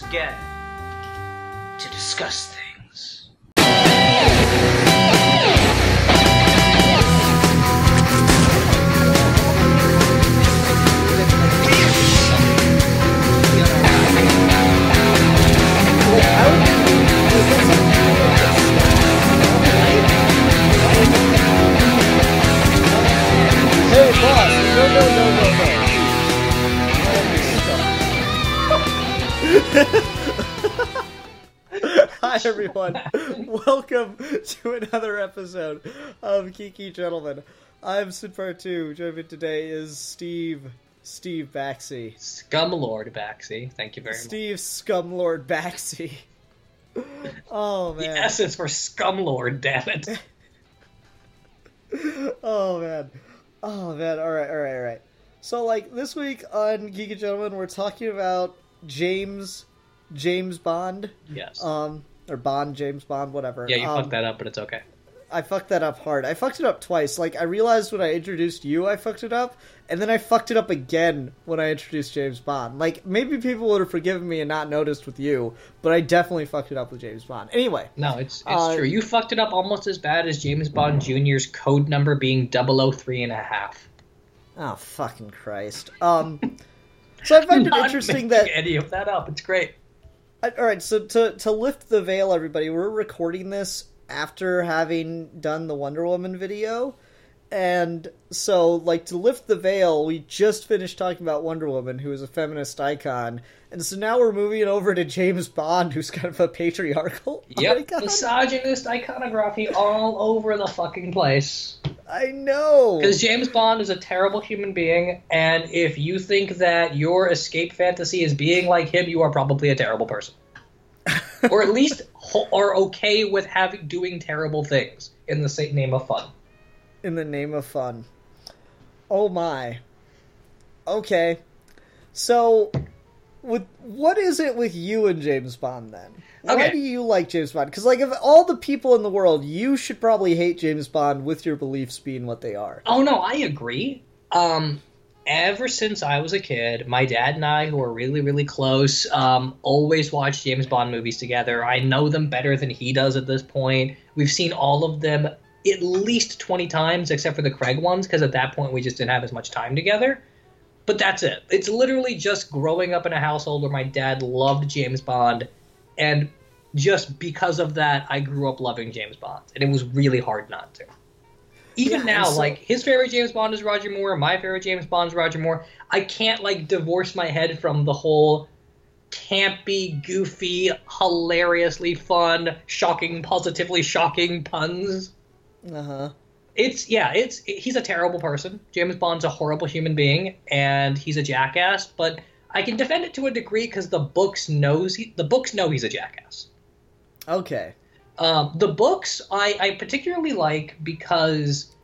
again to discuss things. Hey, boss! No. Hi, everyone. Welcome to another episode of Geeky Gentlemen. I'm Sid 2. Joining me today is Steve Baxi. Scumlord Baxi. Thank you very much. Steve Scumlord Baxi. Oh, man. The S is for Scumlord, damn it. Oh, man. All right. So, this week on Geeky Gentlemen, we're talking about James Bond. Yes. Or Bond, James Bond, whatever. Yeah, you fucked that up, but it's okay. I fucked that up hard. I fucked it up twice. I realized when I introduced you, I fucked it up, and then I fucked it up again when I introduced James Bond. Maybe people would have forgiven me and not noticed with you, but I definitely fucked it up with James Bond. Anyway. No, it's true. You fucked it up almost as bad as James Bond Jr.'s code number being 003.5. Oh, fucking Christ. So I find it interesting that any of that up. It's great. Alright, so to lift the veil, everybody, we're recording this after having done the Wonder Woman video, and so, to lift the veil, we just finished talking about Wonder Woman, who is a feminist icon, and so now we're moving over to James Bond, who's kind of a patriarchal icon. Misogynist iconography all over the fucking place. I know! Because James Bond is a terrible human being, and if you think that your escape fantasy is being like him, you are probably a terrible person. Or at least are okay with doing terrible things in the name of fun. In the name of fun. Oh my. Okay. So, what is it with you and James Bond, then? Okay. Why do you like James Bond? Because, of all the people in the world, you should probably hate James Bond with your beliefs being what they are. Oh, no, I agree. Ever since I was a kid, my dad and I, who are really, really close, always watch James Bond movies together. I know them better than he does at this point. We've seen all of them at least 20 times, except for the Craig ones, because at that point we just didn't have as much time together. But that's it. It's literally just growing up in a household where my dad loved James Bond, and just because of that, I grew up loving James Bond, and it was really hard not to. Even now, his favorite James Bond is Roger Moore, my favorite James Bond is Roger Moore. I can't, divorce my head from the whole campy, goofy, hilariously fun, positively shocking puns. Uh-huh. He's a terrible person. James Bond's a horrible human being, and he's a jackass, but I can defend it to a degree because the books know he's a jackass. Okay. The books I particularly like because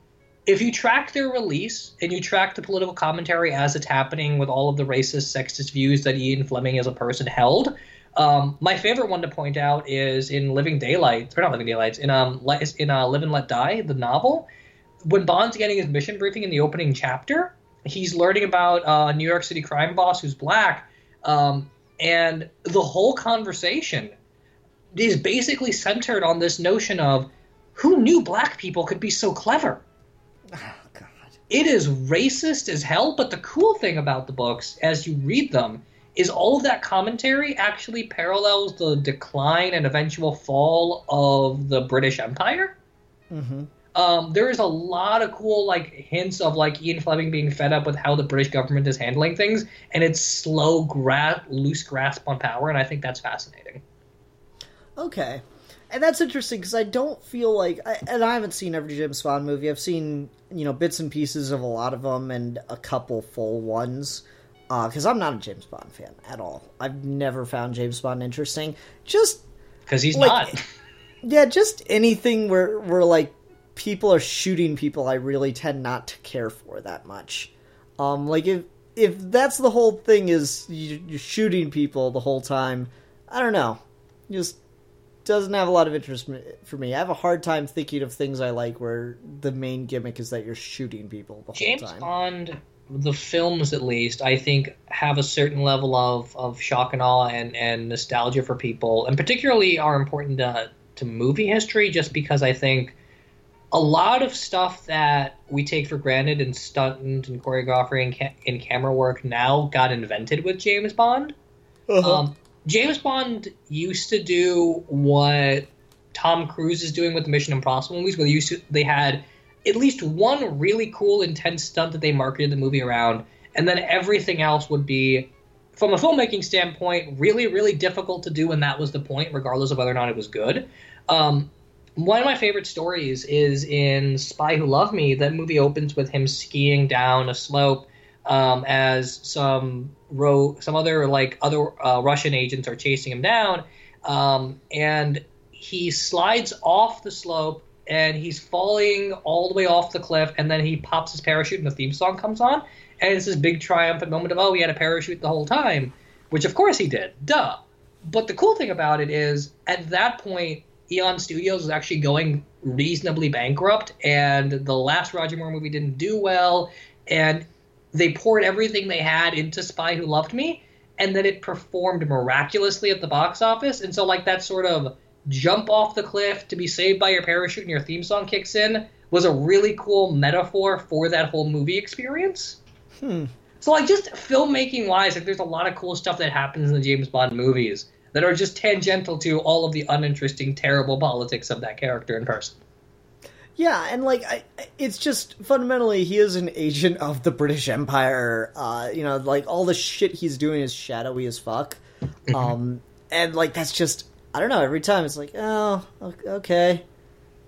if you track their release and you track the political commentary as it's happening with all of the racist, sexist views that Ian Fleming as a person held, my favorite one to point out is in Live and Let Die, the novel. When Bond's getting his mission briefing in the opening chapter, he's learning about a New York City crime boss who's black, and the whole conversation is basically centered on this notion of who knew black people could be so clever. Oh, God. It is racist as hell, but the cool thing about the books, as you read them, is all of that commentary actually parallels the decline and eventual fall of the British Empire. Mm-hmm. There is a lot of cool hints of Ian Fleming being fed up with how the British government is handling things, and its slow, loose grasp on power, and I think that's fascinating. Okay. And that's interesting because I don't feel and I haven't seen every James Bond movie. I've seen, bits and pieces of a lot of them and a couple full ones. Because I'm not a James Bond fan at all. I've never found James Bond interesting. Just because he's not. Yeah, just anything where people are shooting people, I really tend not to care for that much. If that's the whole thing is you're shooting people the whole time, I don't know. Just doesn't have a lot of interest for me. I have a hard time thinking of things I like where the main gimmick is that you're shooting people the whole time. James Bond the films, at least, I think have a certain level of shock and awe and nostalgia for people, and particularly are important to movie history, just because I think a lot of stuff that we take for granted in stunt and choreography and camera work now got invented with James Bond. James Bond used to do what Tom Cruise is doing with the Mission Impossible movies, where they had at least one really cool, intense stunt that they marketed the movie around, and then everything else would be, from a filmmaking standpoint, really, really difficult to do, and that was the point, regardless of whether or not it was good. One of my favorite stories is in Spy Who Loved Me. That movie opens with him skiing down a slope as some other Russian agents are chasing him down, and he slides off the slope and he's falling all the way off the cliff, and then he pops his parachute and the theme song comes on, and it's this big triumphant moment of, oh, he had a parachute the whole time, which of course he did, duh. But the cool thing about it is, at that point, Eon Studios was actually going reasonably bankrupt, and the last Roger Moore movie didn't do well, and they poured everything they had into Spy Who Loved Me, and then it performed miraculously at the box office. And so, like, that sort of jump off the cliff to be saved by your parachute and your theme song kicks in was a really cool metaphor for that whole movie experience. So, like, just filmmaking wise, like, there's a lot of cool stuff that happens in the James Bond movies that are just tangential to all of the uninteresting, terrible politics of that character in person. Yeah, and like, it's just fundamentally he is an agent of the British Empire. Like, all the shit he's doing is shadowy as fuck. And like, that's just, I don't know, every time it's like, oh, okay,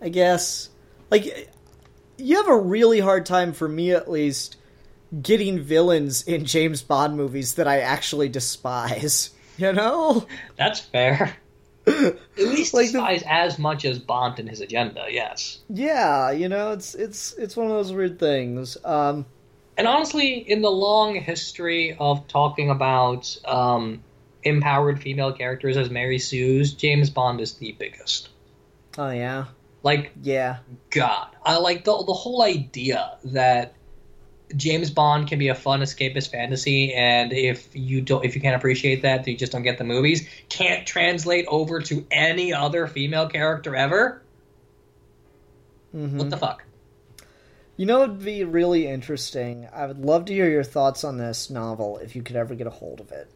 I guess. Like, you have a really hard time, for me at least, getting villains in James Bond movies that I actually despise. You know? That's fair. At least like despise as much as Bond and his agenda, yes. Yeah, it's one of those weird things. And honestly, in the long history of talking about empowered female characters as Mary Sue's, James Bond is the biggest. Oh, yeah? Like, yeah. God. I like the whole idea that James Bond can be a fun escapist fantasy, and if you can't appreciate that, you just don't get the movies. Can't translate over to any other female character ever. What the fuck? You know, it'd be really interesting. I would love to hear your thoughts on this novel if you could ever get a hold of it.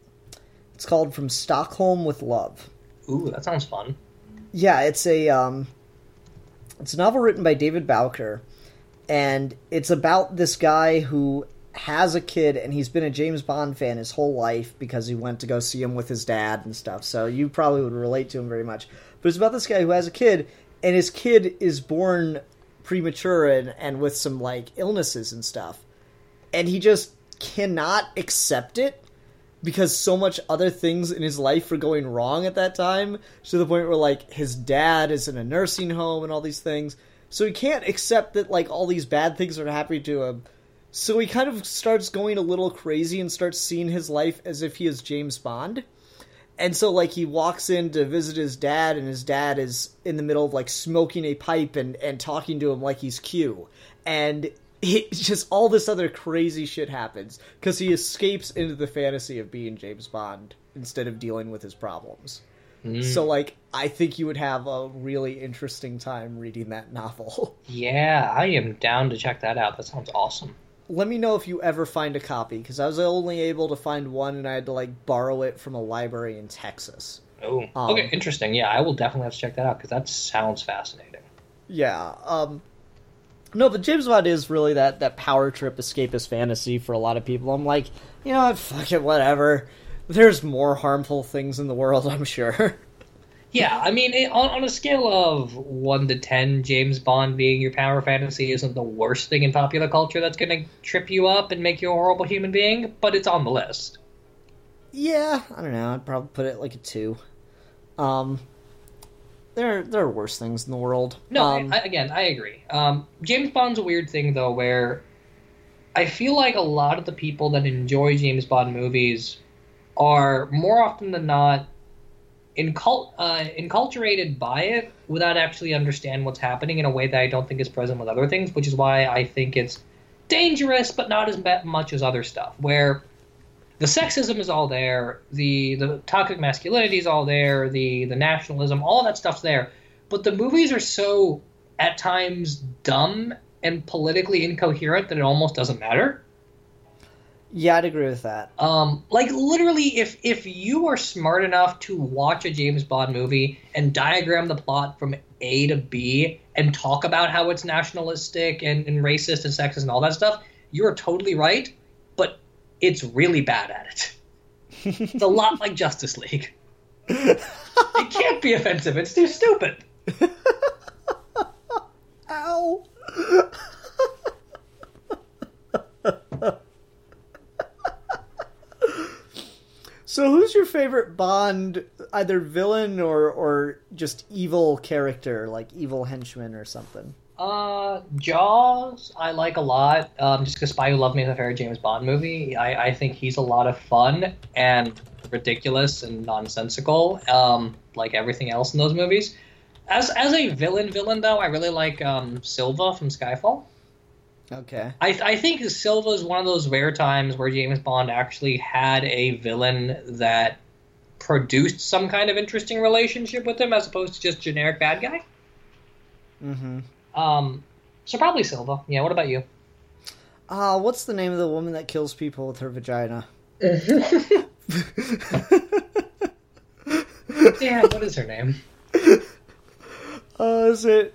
It's called From Stockholm with Love. Ooh, that sounds fun. Yeah, it's a novel written by David Bowker. And it's about this guy who has a kid, and he's been a James Bond fan his whole life because he went to go see him with his dad and stuff. So you probably would relate to him very much. But it's about this guy who has a kid, and his kid is born premature and with some, like, illnesses and stuff. And he just cannot accept it because so much other things in his life are going wrong at that time, to the point where, like, his dad is in a nursing home and all these things. So he can't accept that, like, all these bad things are happening to him. So he kind of starts going a little crazy and starts seeing his life as if he is James Bond. And so, like, he walks in to visit his dad, and his dad is in the middle of, like, smoking a pipe and talking to him like he's Q. And it's just all this other crazy shit happens because he escapes into the fantasy of being James Bond instead of dealing with his problems. So, like, I think you would have a really interesting time reading that novel. Yeah, I am down to check that out. That sounds awesome. Let me know if you ever find a copy, because I was only able to find one, and I had to, like, borrow it from a library in Texas. Oh, okay, interesting. Yeah, I will definitely have to check that out, because that sounds fascinating. Yeah, no, but James Bond is really that power trip escapist fantasy for a lot of people. I'm like, you know what, fuck it, whatever. There's more harmful things in the world, I'm sure. Yeah, I mean, on a scale of 1 to 10, James Bond being your power fantasy isn't the worst thing in popular culture that's going to trip you up and make you a horrible human being, but it's on the list. Yeah, I don't know. I'd probably put it like a 2. There are worse things in the world. No, I agree. James Bond's a weird thing, though, where I feel like a lot of the people that enjoy James Bond movies are, more often than not, enculturated by it without actually understand what's happening in a way that I don't think is present with other things, which is why I think it's dangerous, but not as much as other stuff, where the sexism is all there, the toxic masculinity is all there, the nationalism, all that stuff's there. But the movies are so, at times, dumb and politically incoherent that it almost doesn't matter. Yeah, I'd agree with that. Like, literally, if you are smart enough to watch a James Bond movie and diagram the plot from A to B and talk about how it's nationalistic and racist and sexist and all that stuff, you are totally right, but it's really bad at it. It's a lot like Justice League. It can't be offensive. It's too stupid. Ow. So who's your favorite Bond, either villain or just evil character, like evil henchman or something? Jaws, I like a lot, just because Spy Who Loved Me is my favorite James Bond movie. I think he's a lot of fun and ridiculous and nonsensical, like everything else in those movies. As a villain, though, I really like Silva from Skyfall. Okay. I think Silva is one of those rare times where James Bond actually had a villain that produced some kind of interesting relationship with him, as opposed to just generic bad guy. Mm-hmm. So probably Silva. Yeah, what about you? What's the name of the woman that kills people with her vagina? Damn, what is her name? Is it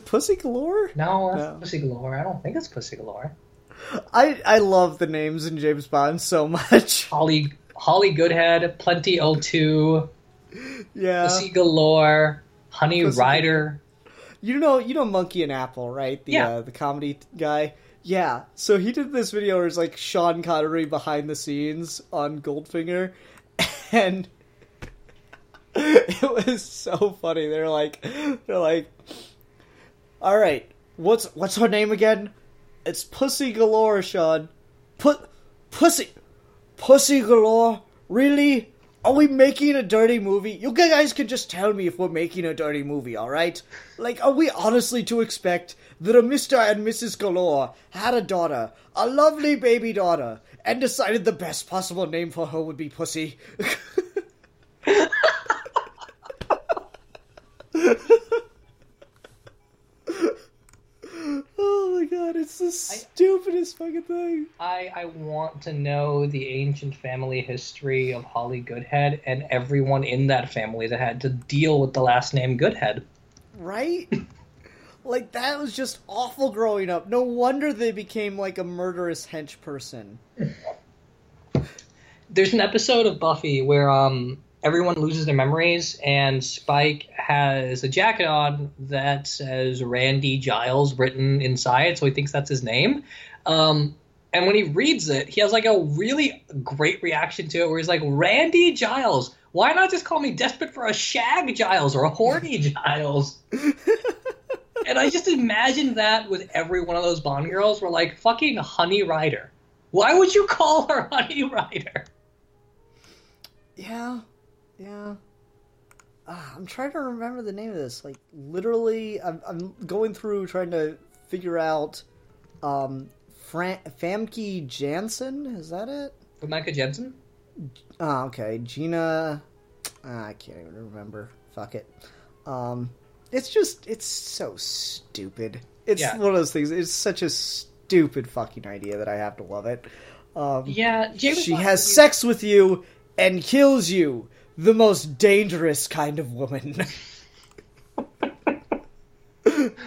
Pussy Galore? No, that's Pussy Galore. I don't think it's Pussy Galore. I love the names in James Bond so much. Holly Goodhead, Plenty O2, yeah, Pussy Galore, Honey Pussy Rider. You know Monkey and Apple, right? The comedy guy. Yeah. So he did this video where it's like Sean Connery behind the scenes on Goldfinger, and it was so funny. They're like, all right, what's her name again? It's Pussy Galore, Sean. Pussy Galore? Really? Are we making a dirty movie? You guys can just tell me if we're making a dirty movie, alright? Like, are we honestly to expect that a Mr. and Mrs. Galore had a daughter, a lovely baby daughter, and decided the best possible name for her would be Pussy? Oh my god, it's the stupidest fucking thing. I want to know the ancient family history of Holly Goodhead and everyone in that family that had to deal with the last name Goodhead. Right? Like, that was just awful growing up. No wonder they became like a murderous hench person. There's an episode of Buffy where everyone loses their memories, and Spike has a jacket on that says Randy Giles written inside, so he thinks that's his name. And when he reads it, he has like a really great reaction to it, where he's like, Randy Giles, why not just call me desperate for a shag Giles or a horny Giles? And I just imagine that with every one of those Bond girls. We're like, fucking Honey Rider. Why would you call her Honey Rider? Yeah. I'm trying to remember the name of this. Like, literally, I'm going through trying to figure out Famke Janssen? Is that it? Famke Janssen? Oh, okay. Gina... I can't even remember. Fuck it. It's so stupid. It's one of those things. It's such a stupid fucking idea that I have to love it. She has sex with you and kills you. The most dangerous kind of woman. And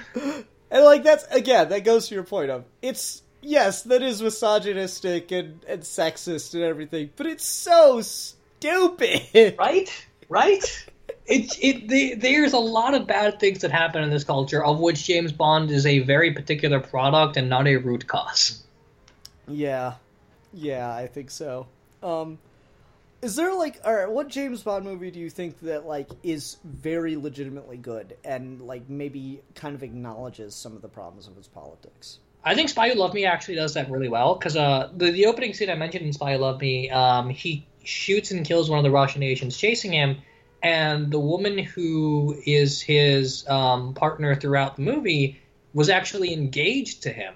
like, that's, again, that goes to your point of, it's, yes, that is misogynistic and sexist and everything, but it's so stupid. Right? There's a lot of bad things that happen in this culture, of which James Bond is a very particular product and not a root cause. Yeah, I think so. Is there, like, alright, what James Bond movie do you think that, like, is very legitimately good and, like, maybe kind of acknowledges some of the problems of its politics? I think Spy Who Loved Me actually does that really well, because the opening scene I mentioned in Spy Who Loved Me, he shoots and kills one of the Russian agents chasing him, and the woman who is his partner throughout the movie was actually engaged to him.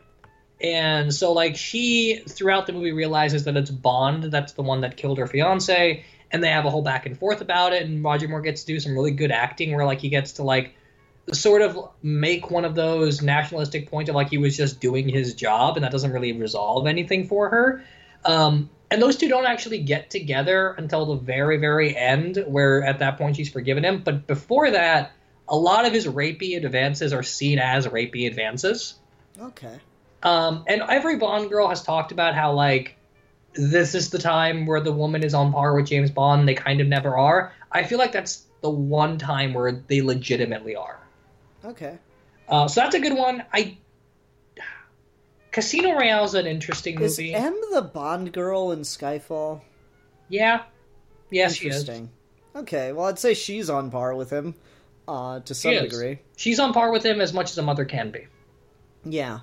And so, like, she, throughout the movie, realizes that it's Bond that's the one that killed her fiance, and they have a whole back and forth about it, and Roger Moore gets to do some really good acting where, like, he gets to, like, sort of make one of those nationalistic points of, like, he was just doing his job, and that doesn't really resolve anything for her. And those two don't actually get together until the very, very end, where at that point she's forgiven him. But before that, a lot of his rapey advances are seen as rapey advances. Okay. And every Bond girl has talked about how, like, this is the time where the woman is on par with James Bond. They kind of never are. I feel like that's the one time where they legitimately are. Okay. So that's a good one. Casino Royale is an interesting movie. Is M the Bond girl in Skyfall? Yeah. Yes, she is. Interesting. Okay, well, I'd say she's on par with him, to some degree. She's on par with him as much as a mother can be. Yeah.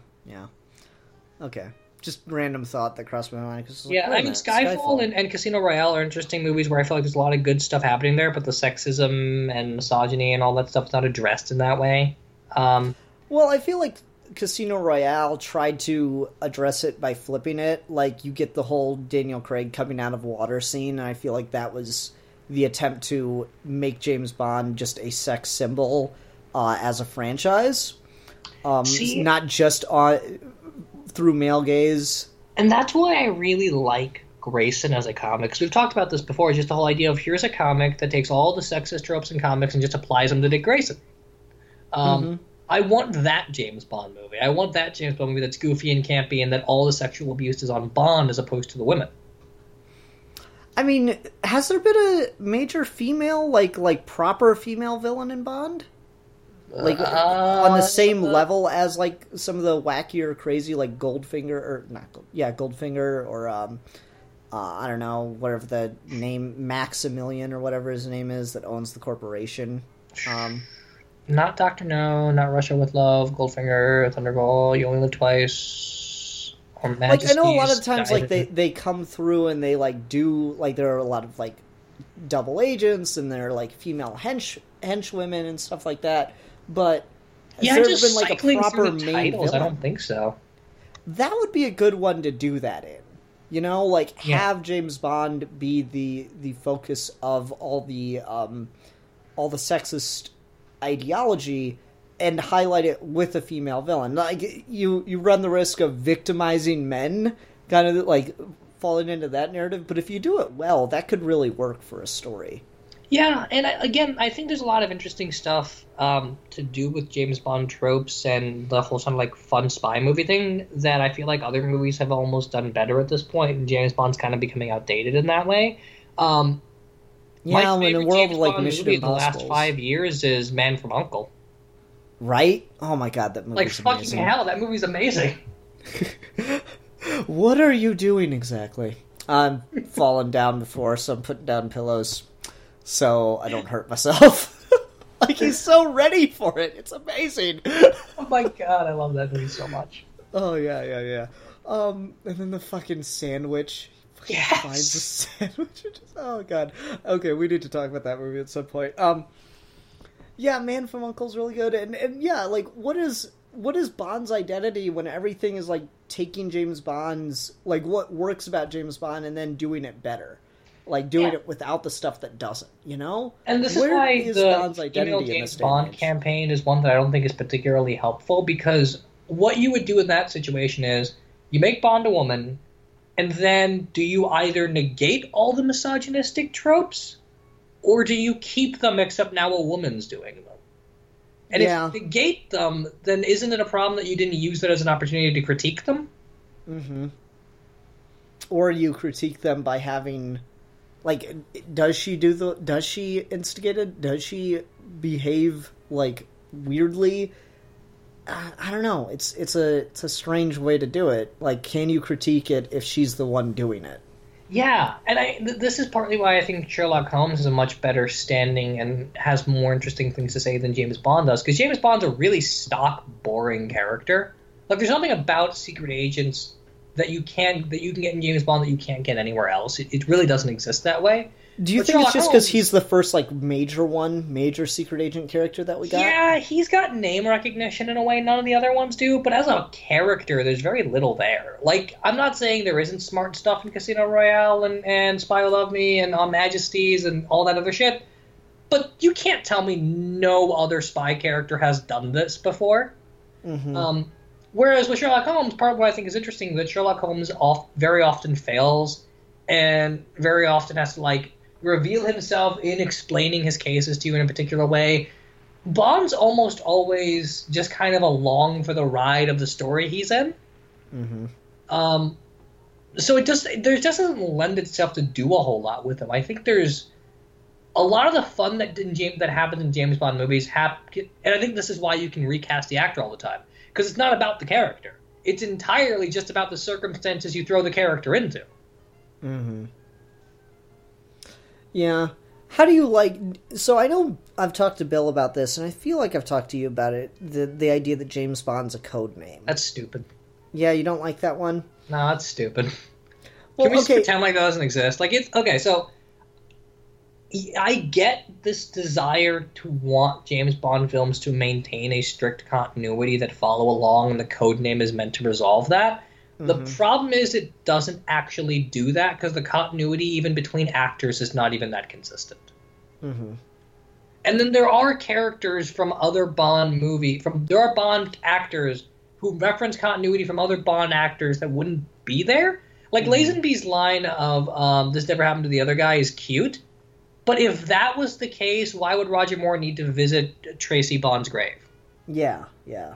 Okay. Just random thought that crossed my mind. Yeah, I mean, Skyfall and Casino Royale are interesting movies where I feel like there's a lot of good stuff happening there, but the sexism and misogyny and all that stuff's not addressed in that way. Well, I feel like Casino Royale tried to address it by flipping it. Like, you get the whole Daniel Craig coming out of water scene, and I feel like that was the attempt to make James Bond just a sex symbol as a franchise. Not just through male gaze. And that's why I really like Grayson as a comic, because we've talked about this before, just the whole idea of here's a comic that takes all the sexist tropes in comics and just applies them to Dick Grayson. I want that James Bond movie. I want that James Bond movie that's goofy and campy and that all the sexual abuse is on Bond as opposed to the women. I mean, has there been a major female, like proper female villain in Bond? Like, on the same level as, like, some of the wackier, crazy, like, Goldfinger, or, I don't know, whatever the name, Maximilian, or whatever his name is, that owns the corporation. Not Dr. No, not Russia with Love, Goldfinger, Thunderball, You Only Live Twice, or Majesty's. Like, I know a lot of times, like, they come through and they, like, do, like, there are a lot of, like, double agents, and there are, like, female henchwomen and stuff like that. But has there been, like, a proper main villain? I don't think so. That would be a good one to do that in. You know, like, have James Bond be the focus of all the sexist ideology and highlight it with a female villain. Like, you run the risk of victimizing men, kind of, like, falling into that narrative. But if you do it well, that could really work for a story. Yeah, and I think there's a lot of interesting stuff to do with James Bond tropes and the whole sort of, like, fun spy movie thing that I feel like other movies have almost done better at this point, and James Bond's kind of becoming outdated in that way. In a world of, like, Mission Impossible, the last 5 years is Man from U.N.C.L.E. Right? Oh my god, that movie's like, amazing. fucking hell, that movie's amazing. What are you doing exactly? I'm falling down before, so I'm putting down pillows so I don't hurt myself. Like, he's so ready for it. It's amazing. Oh my god, I love that movie so much. Oh, yeah. And then the fucking sandwich. Yes! Finds a sandwich. Oh god. Okay, we need to talk about that movie at some point. Yeah, Man from U.N.C.L.'s really good. And yeah, like, what is Bond's identity when everything is, like, taking James Bond's, like, what works about James Bond and then doing it better? Like, doing it without the stuff that doesn't, you know? And this is why the female James Bond campaign is one that I don't think is particularly helpful, because what you would do in that situation is you make Bond a woman, and then do you either negate all the misogynistic tropes, or do you keep them except now a woman's doing them? And if you negate them, then isn't it a problem that you didn't use that as an opportunity to critique them? Mm-hmm. Or you critique them by having... Like, does she instigate it? Does she behave, like, weirdly? I don't know. It's a strange way to do it. Like, can you critique it if she's the one doing it? Yeah, and this is partly why I think Sherlock Holmes is a much better standing and has more interesting things to say than James Bond does, because James Bond's a really stock, boring character. Like, there's something about secret agents that you can get in James Bond that you can't get anywhere else. It really doesn't exist that way. Do you think it's just because he's the first like major secret agent character that we got? Yeah, he's got name recognition in a way none of the other ones do, but as a character, there's very little there. Like, I'm not saying there isn't smart stuff in Casino Royale and Spy Who Loved Me and On Majesties and all that other shit, but you can't tell me no other spy character has done this before. Mm-hmm. Whereas with Sherlock Holmes, part of what I think is interesting is that Sherlock Holmes very often fails and very often has to, like, reveal himself in explaining his cases to you in a particular way. Bond's almost always just kind of along for the ride of the story he's in. Mm-hmm. So there just doesn't lend itself to do a whole lot with him. I think there's a lot of the fun that happens in James Bond movies, and I think this is why you can recast the actor all the time. Because it's not about the character. It's entirely just about the circumstances you throw the character into. Mm-hmm. Yeah. How do you like... So I know I've talked to Bill about this, and I feel like I've talked to you about it. The idea that James Bond's a code name. That's stupid. Yeah, you don't like that one? No, that's stupid. Well, Can we just pretend like that doesn't exist? Like, it's... Okay, so... I get this desire to want James Bond films to maintain a strict continuity that follow along, and the code name is meant to resolve that. Mm-hmm. The problem is it doesn't actually do that, because the continuity even between actors is not even that consistent. Mm-hmm. And then there are characters from other Bond there are Bond actors who reference continuity from other Bond actors that wouldn't be there. Like, Lazenby's line of, this never happened to the other guy is cute. But if that was the case, why would Roger Moore need to visit Tracy Bond's grave? Yeah, yeah.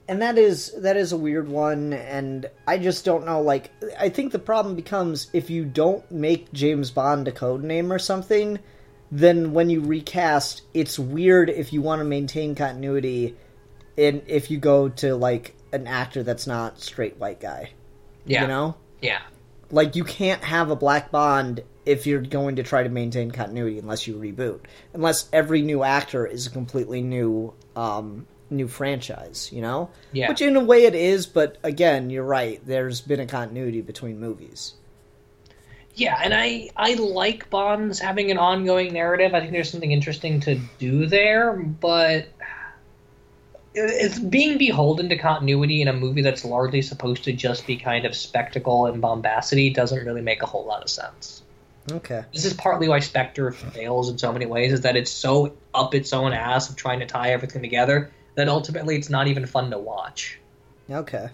And that is a weird one, and I just don't know, like, I think the problem becomes if you don't make James Bond a code name or something, then when you recast, it's weird if you want to maintain continuity if you go to, like, an actor that's not straight white guy. Yeah. You know? Yeah. Like, you can't have a black Bond if you're going to try to maintain continuity unless you reboot. Unless every new actor is a completely new franchise, you know? Yeah. Which in a way it is, but again, you're right. There's been a continuity between movies. Yeah, and I like Bonds having an ongoing narrative. I think there's something interesting to do there, but it's being beholden to continuity in a movie that's largely supposed to just be kind of spectacle and bombacity doesn't really make a whole lot of sense. Okay. This is partly why Spectre fails in so many ways, is that it's so up its own ass of trying to tie everything together that ultimately it's not even fun to watch. Okay.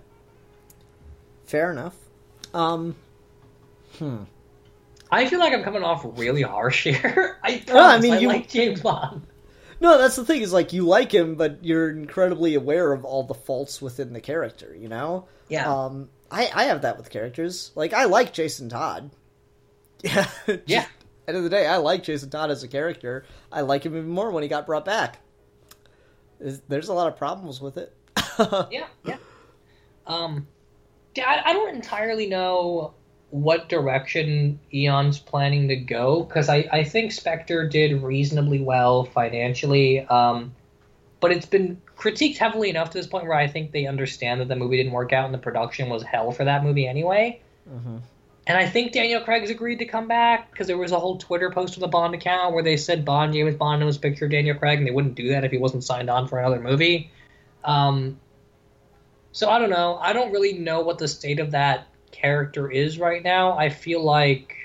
Fair enough. I feel like I'm coming off really harsh here. I like James Bond. No, that's the thing, is like, you like him, but you're incredibly aware of all the faults within the character, you know? Yeah. I have that with characters. Like, I like Jason Todd. Yeah. Yeah. End of the day, I like Jason Todd as a character. I like him even more when he got brought back. There's a lot of problems with it. Yeah. I don't entirely know what direction Eon's planning to go, because I think Spectre did reasonably well financially, but it's been critiqued heavily enough to this point where I think they understand that the movie didn't work out and the production was hell for that movie anyway. Mm-hmm. And I think Daniel Craig's agreed to come back, because there was a whole Twitter post on the Bond account where they said James Bond was a picture of Daniel Craig, and they wouldn't do that if he wasn't signed on for another movie. So I don't know. I don't really know what the state of that character is right now. I feel like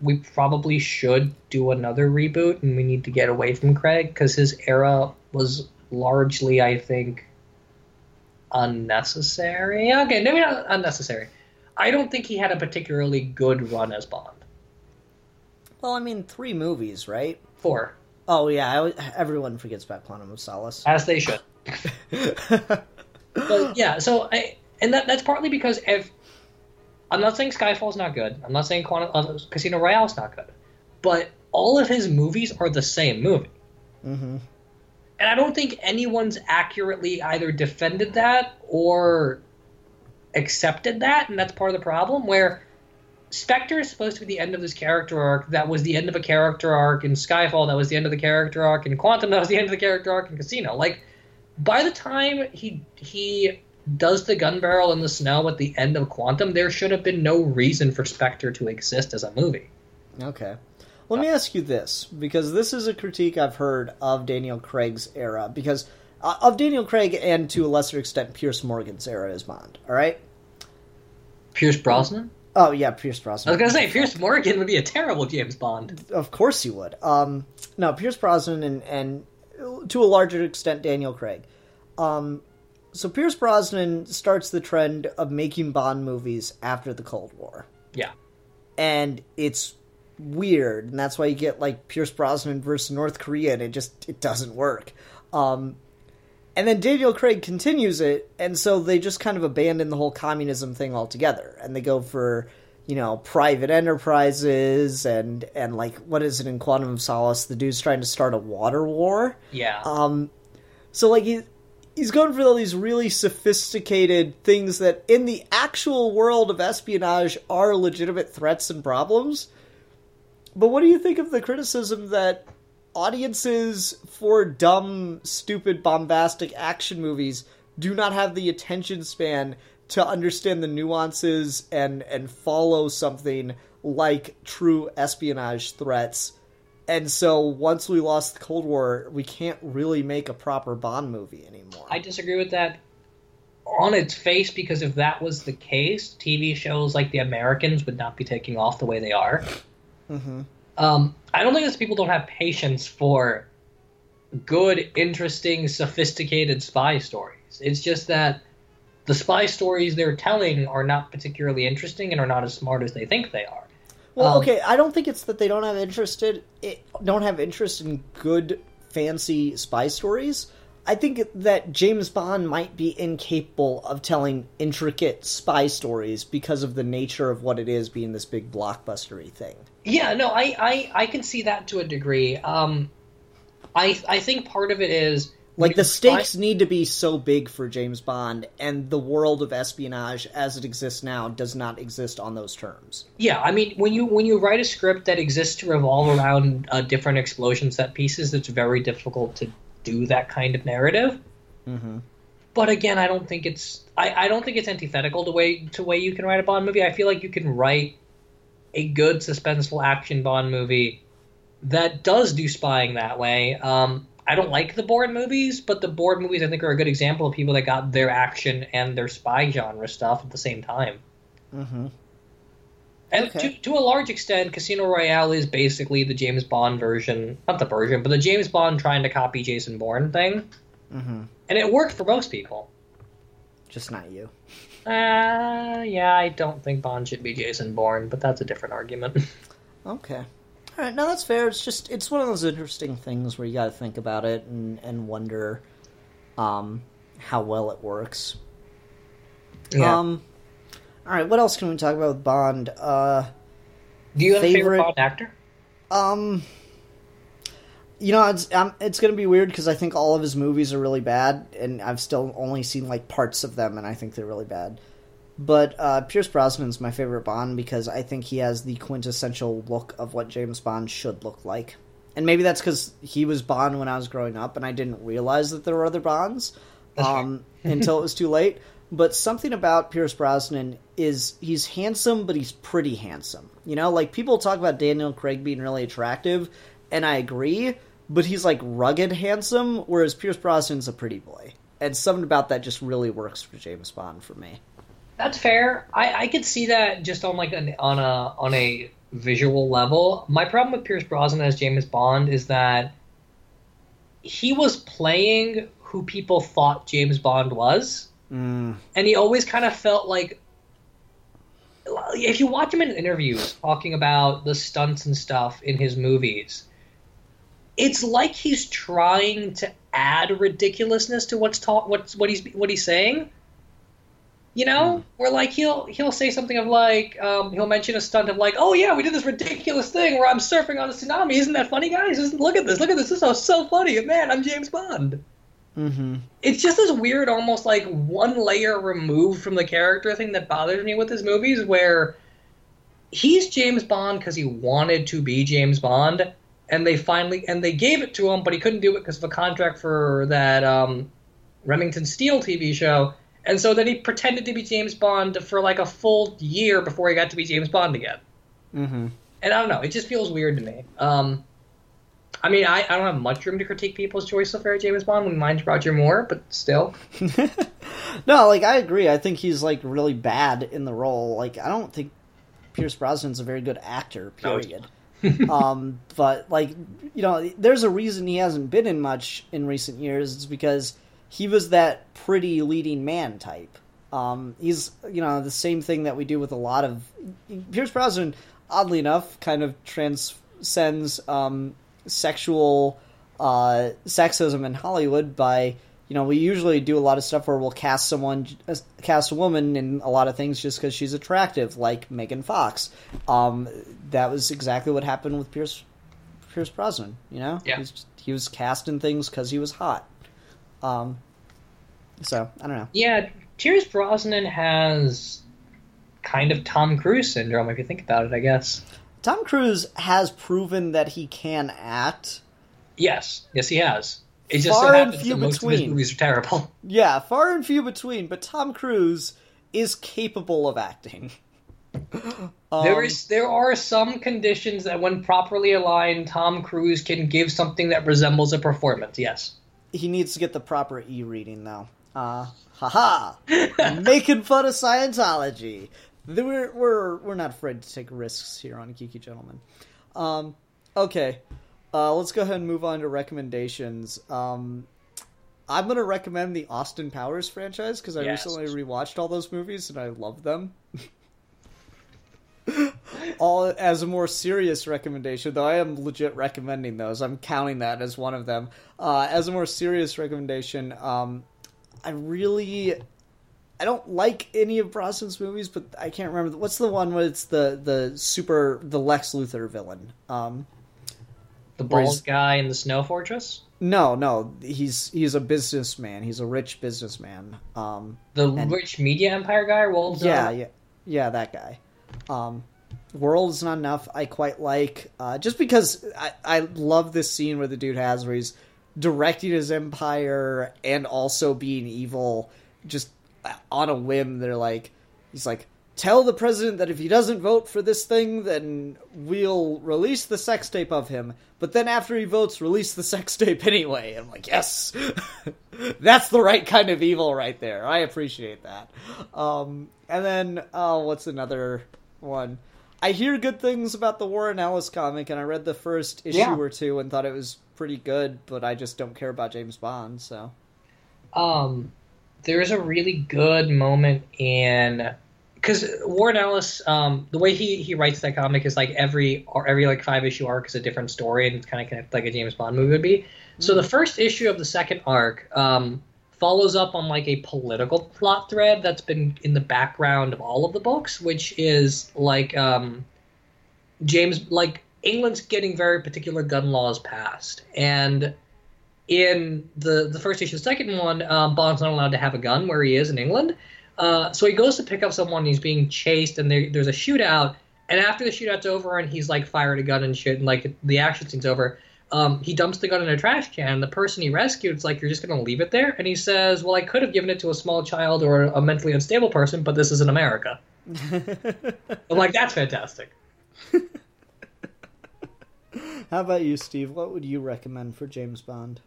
we probably should do another reboot, and we need to get away from Craig, because his era was largely, I think, unnecessary. Okay, maybe not unnecessary. I don't think he had a particularly good run as Bond. Well, I mean, 3 movies, right? 4. Oh, yeah, everyone forgets about Quantum of Solace. As they should. But, yeah, so, that's partly because I'm not saying Skyfall's not good. I'm not saying Casino Royale's not good. But all of his movies are the same movie. Mm-hmm. And I don't think anyone's accurately either defended that or accepted that, and that's part of the problem, where Spectre is supposed to be the end of this character arc that was the end of a character arc in Skyfall, that was the end of the character arc in Quantum, that was the end of the character arc in Casino. Like, by the time he does the gun barrel in the snow at the end of Quantum, there should have been no reason for Spectre to exist as a movie. Okay. Let me ask you this, because this is a critique I've heard of Daniel Craig's era, because of Daniel Craig and to a lesser extent Pierce Morgan's era as Bond, all right? Pierce Brosnan? Oh, yeah, Pierce Brosnan. I was going to say, Pierce Morgan would be a terrible James Bond. Of course he would. No, Pierce Brosnan and to a larger extent Daniel Craig. So Pierce Brosnan starts the trend of making Bond movies after the Cold War. Yeah. And it's weird, and that's why you get, like, Pierce Brosnan versus North Korea, and it doesn't work. And then Daniel Craig continues it, and so they just kind of abandon the whole communism thing altogether, and they go for, you know, private enterprises, and like, what is it in Quantum of Solace? The dude's trying to start a water war. Yeah. So, like, he's going for all these really sophisticated things that, in the actual world of espionage, are legitimate threats and problems. But what do you think of the criticism that audiences for dumb, stupid, bombastic action movies do not have the attention span to understand the nuances and follow something like true espionage threats? And so once we lost the Cold War, we can't really make a proper Bond movie anymore. I disagree with that on its face, because if that was the case, TV shows like The Americans would not be taking off the way they are. Mm-hmm. I don't think it's people don't have patience for good, interesting, sophisticated spy stories. It's just that the spy stories they're telling are not particularly interesting and are not as smart as they think they are. Well, okay, I don't think it's that they don't have interest in good, fancy spy stories. I think that James Bond might be incapable of telling intricate spy stories because of the nature of what it is being this big blockbustery thing. Yeah, no, I can see that to a degree. I think part of it is... Like, the stakes need to be so big for James Bond, and the world of espionage as it exists now does not exist on those terms. Yeah, I mean, when you write a script that exists to revolve around different explosion set pieces, it's very difficult to do that kind of narrative. Mm-hmm. But again, I don't think it's antithetical to way you can write a Bond movie. I feel like you can write a good suspenseful action Bond movie that does do spying that way. I don't like the Bourne movies, but the Bourne movies I think are a good example of people that got their action and their spy genre stuff at the same time. Mm-hmm. And okay. to a large extent, Casino Royale is basically the James Bond version, not the version, but the James Bond trying to copy Jason Bourne thing. Mm-hmm. And it worked for most people. Just not you. Yeah, I don't think Bond should be Jason Bourne, but that's a different argument. Okay. All right, no, that's fair. It's one of those interesting things where you got to think about it and wonder how well it works. Yeah. All right, what else can we talk about with Bond? Do you have a favorite Bond actor? You know, it's going to be weird because I think all of his movies are really bad, and I've still only seen like parts of them, and I think they're really bad. But Pierce Brosnan's my favorite Bond because I think he has the quintessential look of what James Bond should look like. And maybe that's because he was Bond when I was growing up, and I didn't realize that there were other Bonds until it was too late. But something about Pierce Brosnan is he's handsome, but he's pretty handsome. You know, like people talk about Daniel Craig being really attractive, and I agree, but he's like rugged handsome, whereas Pierce Brosnan's a pretty boy. And something about that just really works for James Bond for me. That's fair. I could see that just on like on a visual level. My problem with Pierce Brosnan as James Bond is that he was playing who people thought James Bond was. And he always kind of felt like, if you watch him in interviews talking about the stunts and stuff in his movies, it's like he's trying to add ridiculousness to what he's saying. You know, where like he'll say something of like he'll mention a stunt of like, oh yeah, we did this ridiculous thing where I'm surfing on a tsunami. Isn't that funny, guys? Look at this. This is so funny. Man, I'm James Bond. Mm-hmm. It's just this weird, almost like one layer removed from the character thing that bothers me with his movies, where he's James Bond because he wanted to be James Bond, and they gave it to him, but he couldn't do it because of a contract for that Remington Steele TV show. And so then he pretended to be James Bond for like a full year before he got to be James Bond again. Mm-hmm. And I don't know, it just feels weird to me. I mean, I don't have much room to critique people's choice of fair James Bond. We mind Roger Moore, but still. No, like, I agree. I think he's, like, really bad in the role. Like, I don't think Pierce Brosnan's a very good actor, period. But, like, you know, there's a reason he hasn't been in much in recent years. It's because he was that pretty leading man type. He's, you know, the same thing that we do with a lot of... Pierce Brosnan, oddly enough, kind of transcends sexual sexism in Hollywood by, you know, we usually do a lot of stuff where we'll cast a woman in a lot of things just because she's attractive, like Megan Fox. That was exactly what happened with Pierce Brosnan, you know? Yeah. He was cast in things because he was hot. So, I don't know. Yeah, Pierce Brosnan has kind of Tom Cruise syndrome, if you think about it, I guess. Tom Cruise has proven that he can act. Yes, he has. It just far so and happens few that most between. of his movies are terrible. Yeah, far and few between, but Tom Cruise is capable of acting. There are some conditions that, when properly aligned, Tom Cruise can give something that resembles a performance, yes. He needs to get the proper E reading, though. Haha! Making fun of Scientology. We're not afraid to take risks here on Geeky Gentlemen. Okay, let's go ahead and move on to recommendations. I'm going to recommend the Austin Powers franchise because I recently rewatched all those movies and I love them. All as a more serious recommendation, though I am legit recommending those. I'm counting that as one of them. As a more serious recommendation, I don't like any of Brosnan's movies, but I can't remember. What's the one where it's the Lex Luthor villain? The bald guy in the Snow Fortress? No, he's a businessman. He's a rich businessman. Rich media empire guy? Yeah, that guy. World is Not Enough, I quite like. Just because I love this scene where the dude has where he's directing his empire and also being evil just on a whim. He's like, tell the president that if he doesn't vote for this thing, then we'll release the sex tape of him. But then after he votes, release the sex tape anyway. I'm like, yes! That's the right kind of evil right there. I appreciate that. And then, what's another one? I hear good things about the Warren Ellis comic, and I read the first issue or two and thought it was pretty good, but I just don't care about James Bond, so... There's a really good moment in... Because Warren Ellis, the way he writes that comic is like every 5-issue arc is a different story, and it's kind of connected like a James Bond movie would be. Mm-hmm. So the first issue of the second arc follows up on like a political plot thread that's been in the background of all of the books, which is like England's getting very particular gun laws passed, and in the first issue, the second one, Bond's not allowed to have a gun where he is in England. So he goes to pick up someone, he's being chased, and there's a shootout, and after the shootout's over and he's like fired a gun and shit, and like the action scene's over, he dumps the gun in a trash can. The person he rescued is like, you're just going to leave it there? And he says, well, I could have given it to a small child or a mentally unstable person, but this isn't America. I'm like, that's fantastic. How about you, Steve? What would you recommend for James Bond?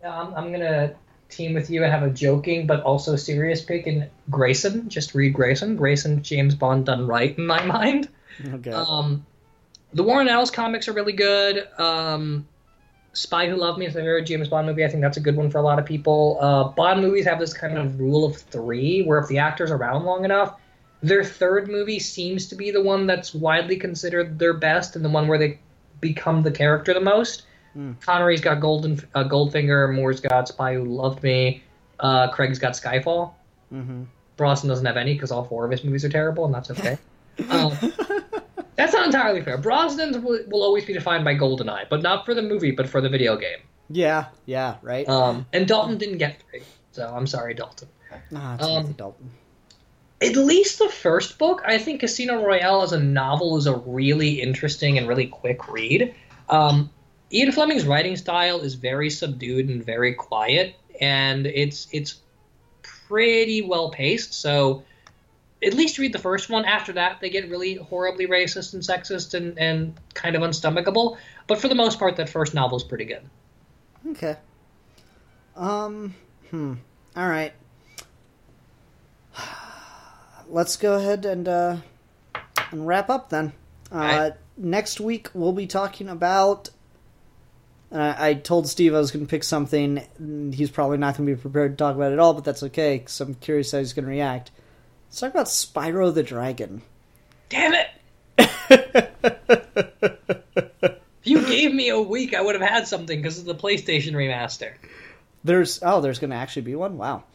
I'm going to team with you and have a joking but also serious pick in Grayson. Just read Grayson. Grayson, James Bond done right in my mind. Okay. The Warren Ellis comics are really good. Spy Who Loved Me is my favorite James Bond movie. I think that's a good one for a lot of people. Bond movies have this kind of rule of three, where if the actor's around long enough, their third movie seems to be the one that's widely considered their best and the one where they become the character the most. Connery's got Goldfinger, Moore's got Spy Who Loved Me, Craig's got Skyfall. Mm-hmm. Brosnan doesn't have any because all four of his movies are terrible, and that's okay. That's not entirely fair. Brosnan's will always be defined by GoldenEye, but not for the movie, but for the video game. Yeah, right. And Dalton didn't get 3, so I'm sorry, Dalton. It's Dalton. At least the first book, I think Casino Royale as a novel is a really interesting and really quick read. Ian Fleming's writing style is very subdued and very quiet, and it's pretty well paced. So at least read the first one. After that, they get really horribly racist and sexist and kind of unstomachable. But for the most part, that first novel is pretty good. Okay. All right. Let's go ahead and wrap up then. Right. Next week we'll be talking about. I told Steve I was going to pick something. He's probably not going to be prepared to talk about it at all, but that's okay because I'm curious how he's going to react. Let's talk about Spyro the Dragon. Damn it! If you gave me a week, I would have had something because of the PlayStation remaster. There's going to actually be one? Wow.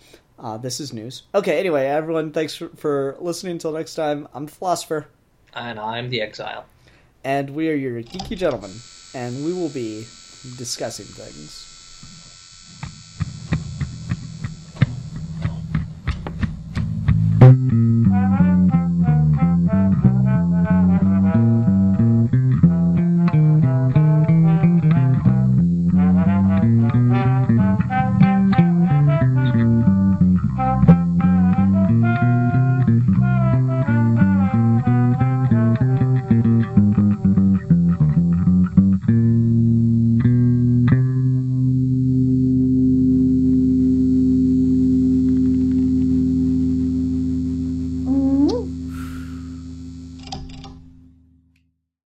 This is news. Okay, anyway, everyone, thanks for listening. Until next time, I'm the Philosopher. And I'm the Exile. And we are your Geeky Gentlemen. And we will be discussing things.